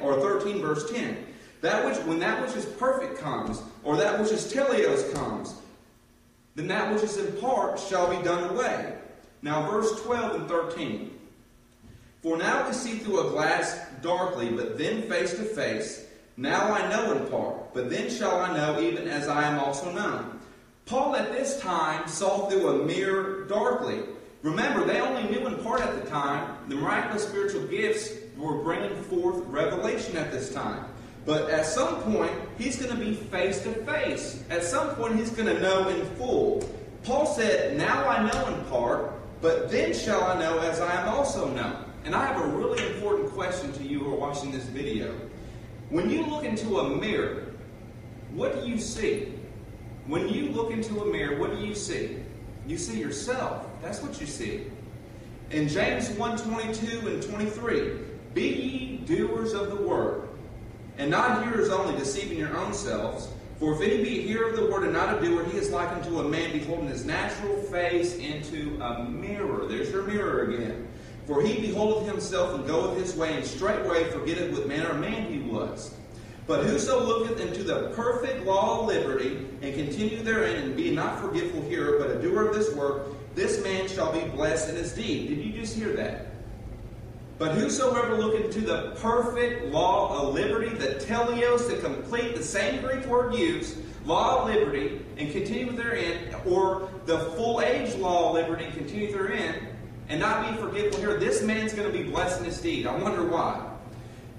or 13 verse 10. When that which is perfect comes, or that which is teleos comes, then that which is in part shall be done away. Now verse 12 and 13. For now we see through a glass darkly, but then face to face. Now I know in part, but then shall I know even as I am also known. Paul at this time saw through a mirror darkly. Remember, they only knew in part at the time. The miraculous spiritual gifts were bringing forth revelation at this time. But at some point, he's going to be face to face. At some point, he's going to know in full. Paul said, now I know in part, but then shall I know as I am also known. And I have a really important question to you who are watching this video. When you look into a mirror, what do you see? When you look into a mirror, what do you see? You see yourself. That's what you see. In James 1:22 and 23, be ye doers of the word, and not hearers only, deceiving your own selves. For if any be a hearer of the word and not a doer, he is like unto a man beholding his natural face into a mirror. There's your mirror again. For he beholdeth himself and goeth his way, and straightway forgetteth what manner of man he was. But whoso looketh into the perfect law of liberty, and continue therein, and be not forgetful hearer, but a doer of this work, this man shall be blessed in his deed. Did you just hear that? But whosoever looketh into the perfect law of liberty, the teleos, to complete the same Greek word used, law of liberty, and continue therein, or the full age law of liberty, and continue therein, and not be forgetful here, this man's going to be blessed in his deed. I wonder why.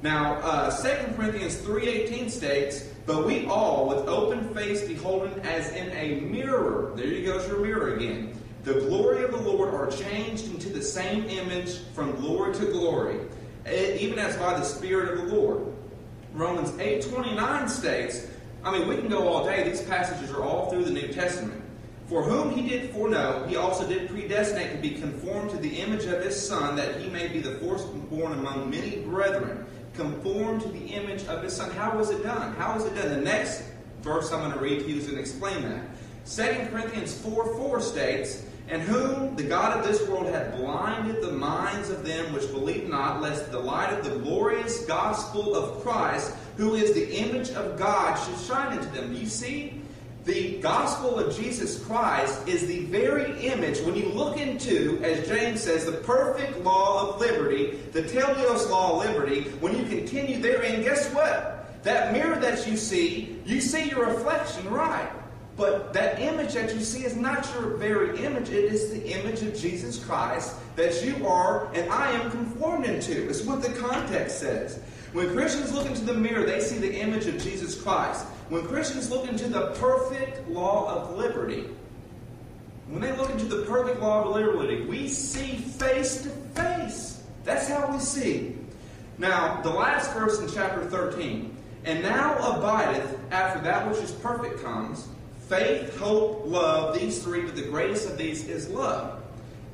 Now, 2 Corinthians 3:18 states, but we all, with open face, beholding as in a mirror, there you goes your mirror again, the glory of the Lord, are changed into the same image from glory to glory, even as by the Spirit of the Lord. Romans 8:29 states, we can go all day. These passages are all through the New Testament. For whom he did foreknow, he also did predestinate to be conformed to the image of his Son, that he may be the firstborn among many brethren. Conformed to the image of his Son. How was it done? How was it done? The next verse I'm going to read, he was going to explain that. 2 Corinthians 4:4 states, and whom the God of this world hath blinded the minds of them which believe not, lest the light of the glorious gospel of Christ, who is the image of God, should shine into them. Do you see? The gospel of Jesus Christ is the very image, when you look into, as James says, the perfect law of liberty, the teleos law of liberty, when you continue therein, guess what? That mirror that you see your reflection, right? But that image that you see is not your very image. It is the image of Jesus Christ that you are and I am conformed into. It's what the context says. When Christians look into the mirror, they see the image of Jesus Christ. When Christians look into the perfect law of liberty, when they look into the perfect law of liberty, we see face to face. That's how we see. Now, the last verse in chapter 13. And now abideth, after that which is perfect comes, faith, hope, love, these three, but the greatest of these is love.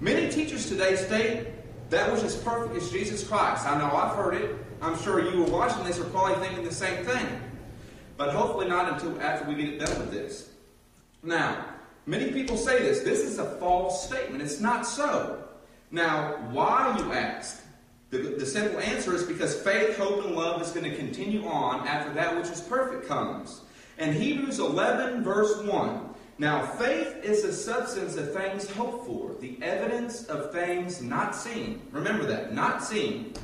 Many teachers today state that which is perfect is Jesus Christ. I know I've heard it. I'm sure you were watching this are probably thinking the same thing. But hopefully not until after we get done with this. Now, many people say this. This is a false statement. It's not so. Now, why, you ask? The simple answer is because faith, hope, and love is going to continue on after that which is perfect comes. And Hebrews 11, verse 1. Now, faith is the substance of things hoped for, the evidence of things not seen. Remember that, not seen.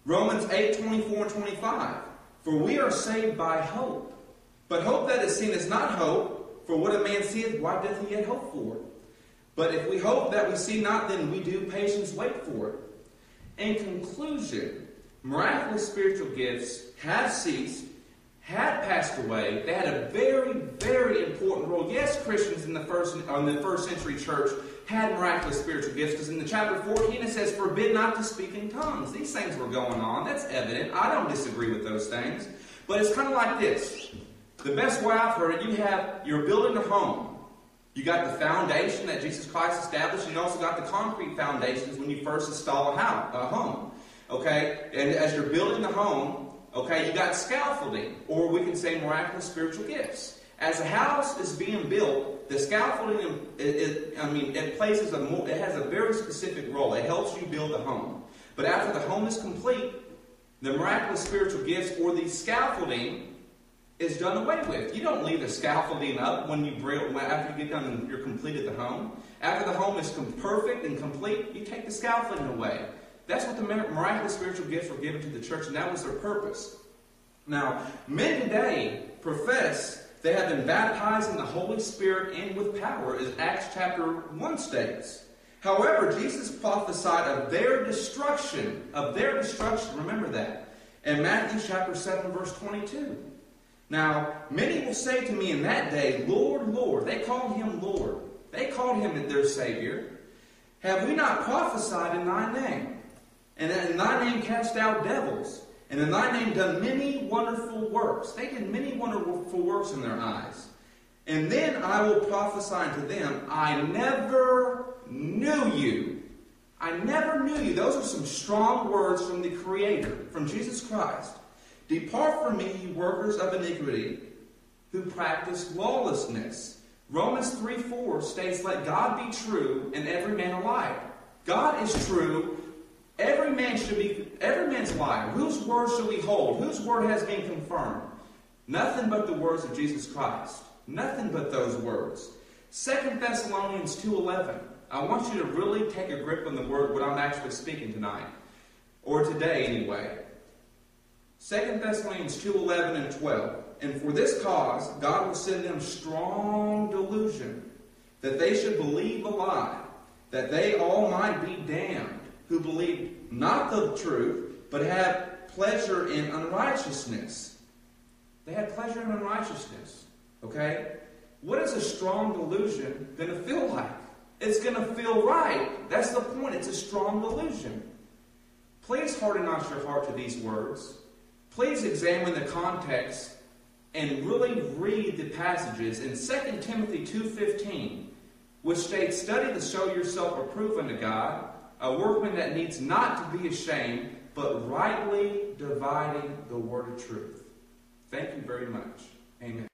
Romans 8:24 and 25. For we are saved by hope. But hope that is seen is not hope, for what a man seeth, why doth he yet hope for? But if we hope that we see not, then we do patience wait for it. In conclusion, miraculous spiritual gifts have ceased, had passed away. They had a very, very important role. Yes, Christians in the first century church had miraculous spiritual gifts, because in the chapter 14 it says, forbid not to speak in tongues. These things were going on. That's evident. I don't disagree with those things. But it's kind of like this. The best way I've heard it, you're building a home. You got the foundation that Jesus Christ established, and you also got the concrete foundations when you first install a home. Okay? And as you're building the home, okay, you got scaffolding, or we can say miraculous spiritual gifts. As a house is being built, the scaffolding, it has a very specific role. It helps you build the home. But after the home is complete, The miraculous spiritual gifts or the scaffolding is done away with. You don't leave the scaffolding up when you after you get done and you're completed the home. After the home is perfect and complete, you take the scaffolding away. That's what the miraculous spiritual gifts were given to the church, and that was their purpose. Now, men today profess they have been baptized in the Holy Spirit and with power, as Acts chapter 1 states. However, Jesus prophesied of their destruction, remember that, in Matthew chapter 7, verse 22. Now, many will say to me in that day, Lord, Lord. They called him Lord. They called him their Savior. Have we not prophesied in thy name? And in thy name cast out devils? And in thy name done many wonderful works? They did many wonderful works in their eyes. And then I will prophesy unto them, I never knew you. I never knew you. Those are some strong words from the Creator, from Jesus Christ. Depart from me, you workers of iniquity, who practice lawlessness. Romans 3:4 states, let God be true and every man a liar. God is true. Every man's liar. Whose word shall we hold? Whose word has been confirmed? Nothing but the words of Jesus Christ. Nothing but those words. 2 Thessalonians 2:11. I want you to really take a grip on the word, what I'm actually speaking tonight. Or today, anyway. 2 Thessalonians 2:11 and 12. And for this cause, God will send them strong delusion, that they should believe a lie, that they all might be damned, who believe not the truth, but have pleasure in unrighteousness. They had pleasure in unrighteousness. Okay? What is a strong delusion going to feel like? It's going to feel right. That's the point. It's a strong delusion. Please harden not your heart to these words. Please examine the context and really read the passages in 2 Timothy 2:15, which states, study to show yourself approved unto God, a workman that needs not to be ashamed, but rightly dividing the word of truth. Thank you very much. Amen.